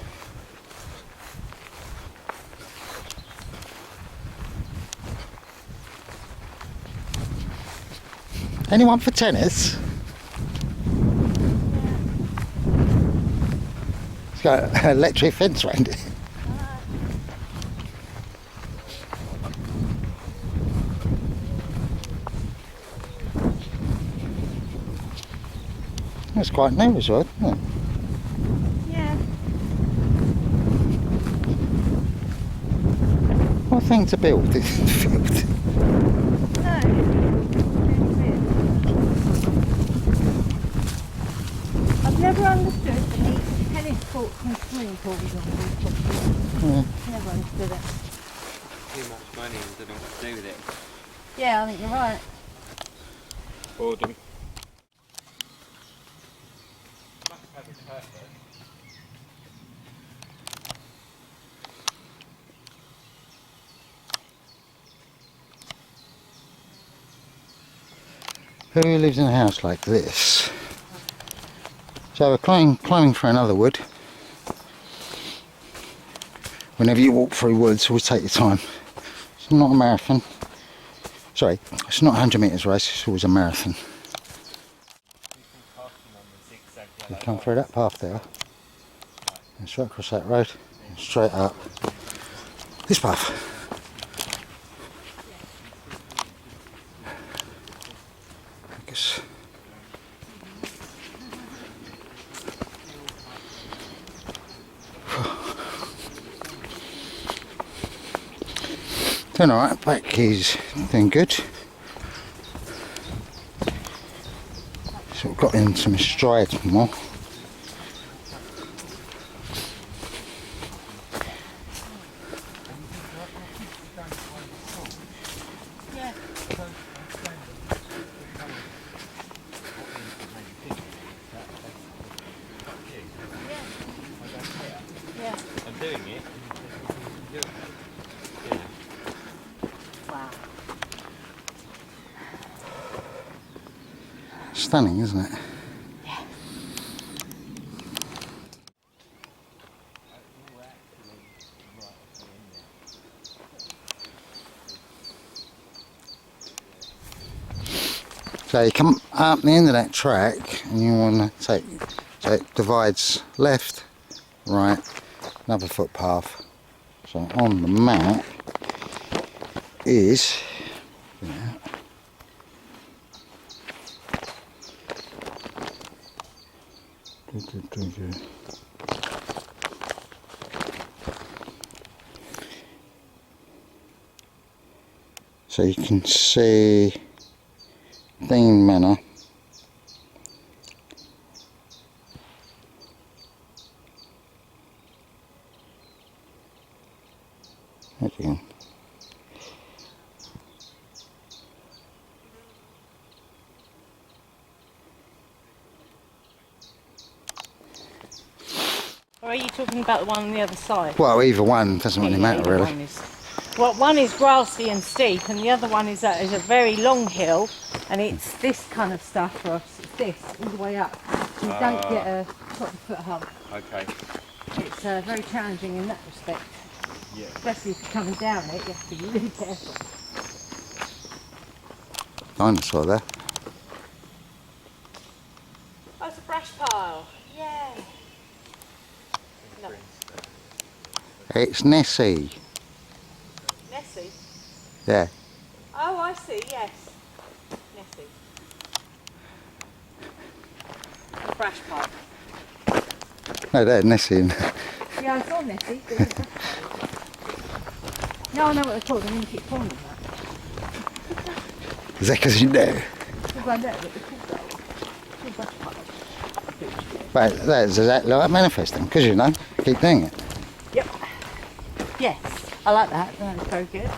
Anyone for tennis? It's got an electric fence around it. That's quite new as well, isn't it? Yeah. What a thing to build. No. I've never understood the tennis courts and swimming pools on these properties. Yeah. Never understood it. Too much money and don't know what to do with it. Yeah, I think you're right. Boredom. Who lives in a house like this? So we're climbing for another wood. Whenever you walk through woods, always take your time. It's not a marathon. Sorry, it's not a 100 metres race, it's always a marathon. You come through that path there, and straight across that road, and straight up this path. Focus. Doing alright, back is doing good. Sort of got into my stride more. I'm doing it. Wow. Stunning, isn't it? Yeah. So you come up the end of that track and you want to take, so it divides left, right, another footpath. So on the map is, so you can see Dean Manor. There you go. Or are you talking about the one on the other side? Well, either one doesn't really matter, either really. One is, well, one is grassy and steep, and the other one is a very long hill, and it's this kind of stuff for us. It's this all the way up. So you don't get a proper foot hump. Okay. It's very challenging in that respect. Yeah. Especially if you're coming down it, you have to be really careful. Dinosaur there. Oh, it's a brush pile. Yay! It's Nessie. Nessie? Yeah. Oh, I see, yes. Nessie. A fresh pipe. No, they're Nessie. Yeah, I saw Nessie. But it's a fresh pipe. No, I know what they're called. I'm going to keep calling them that. Is that because you know? Because I know what they're called that. It's a fresh pipe. But that's exactly like manifesting, because you know, keep doing it. Yep. Yes, I like that. That's very good.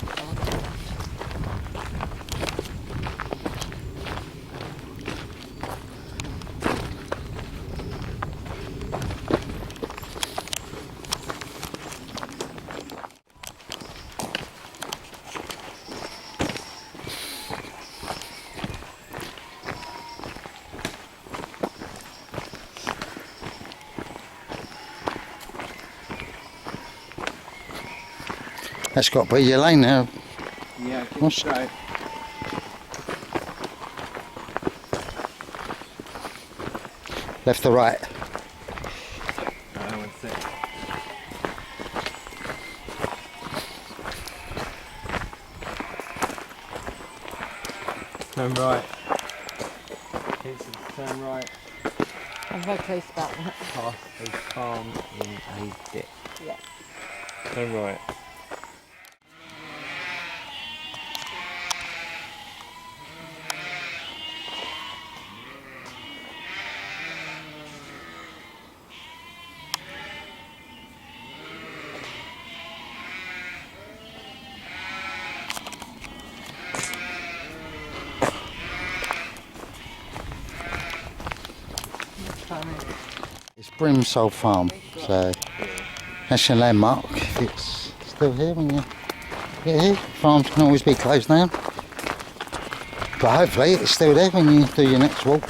That's got to be your lane now. Yeah, I think What's- so. Left or right? One sec. Turn right. Turn right. I'm very close about that. Past a farm in a dip. Yeah. Turn right. It's Brimsole Farm, so that's your landmark. If it's still here when you get here, farms can always be closed down. But hopefully it's still there when you do your next walk.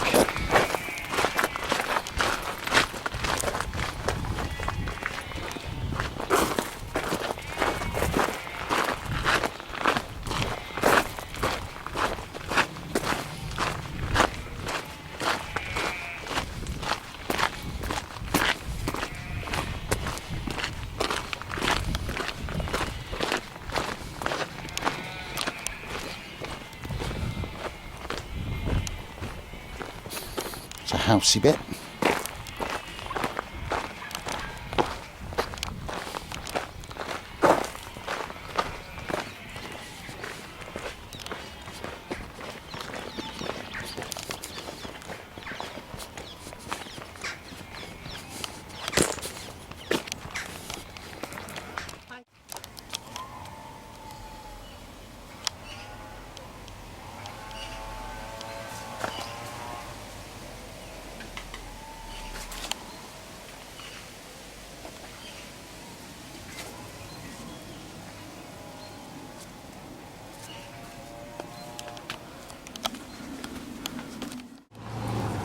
It's a housey bit.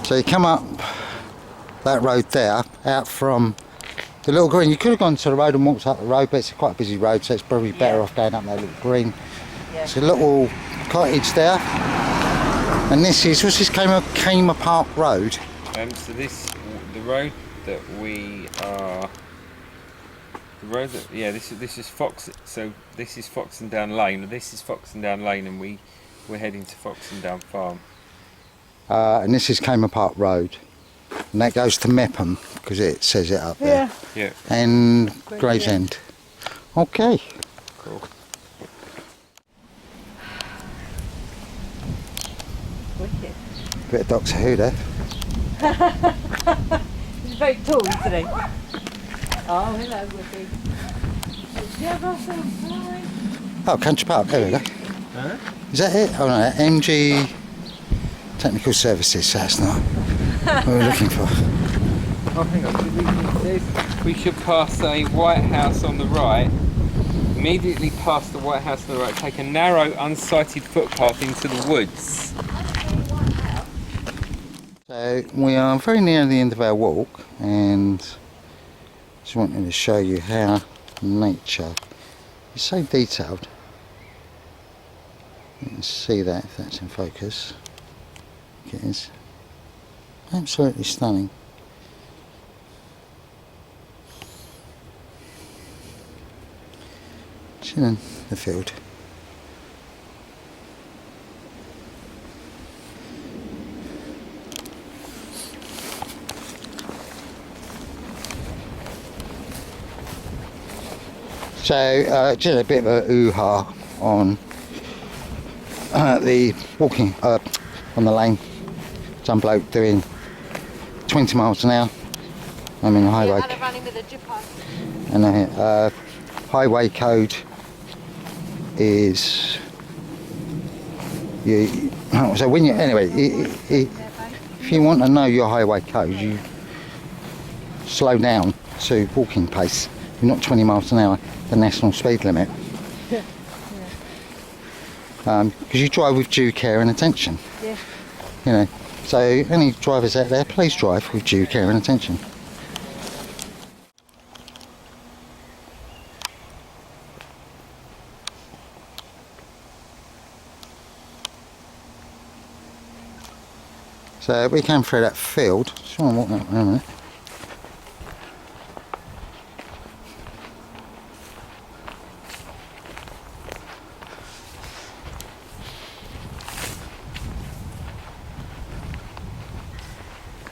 So you come up that road there, out from the little green. You could have gone to the road and walked up the road, but it's quite a busy road, so it's probably better off going up that little green. Yeah. It's a little cottage there. And this is, what's this, Kamer Park Road? So this, the road that we are, the road that, yeah, this is Fox. So this is Foxendown Lane, and this is Foxendown Lane, and we're heading to Foxendown Farm. And this is Kamer Park Road. And that goes to Mepham, because it says it up there. Yeah. And Gravesend. Okay. Cool. Wicked. Bit of Doctor Who there. He's very tall, isn't he? Oh, hello, Woody. Yeah, that's all fine. Oh, Country Park, there we go. Huh? Is that it? Oh no, MG Technical Services, that's not what we're looking for. Oh, hang on. We should pass a White House on the right. Immediately past the White House on the right, take a narrow, unsighted footpath into the woods. So we are very near the end of our walk, and just wanted to show you how nature is so detailed. You can see that if that's in focus. It is absolutely stunning. It's in the field. So just a bit of a hoo-ha on the walking on the lane. Some bloke doing 20 miles an hour. I'm in the highway. And the highway code is so when you if you want to know your highway code, you slow down to walking pace. You're not 20 miles an hour, the national speed limit. Because you drive with due care and attention. Yeah. You know, so any drivers out there, please drive with due care and attention. So we came through that field. Just want to walk that way a minute.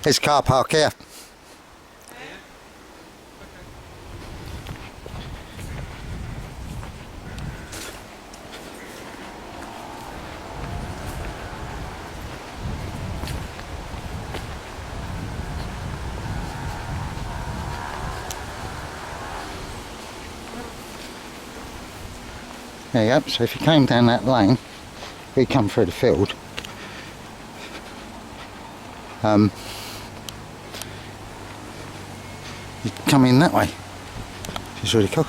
There's a car park here. There you go. So if you came down that lane, we come through the field. You come in that way. It's really cool.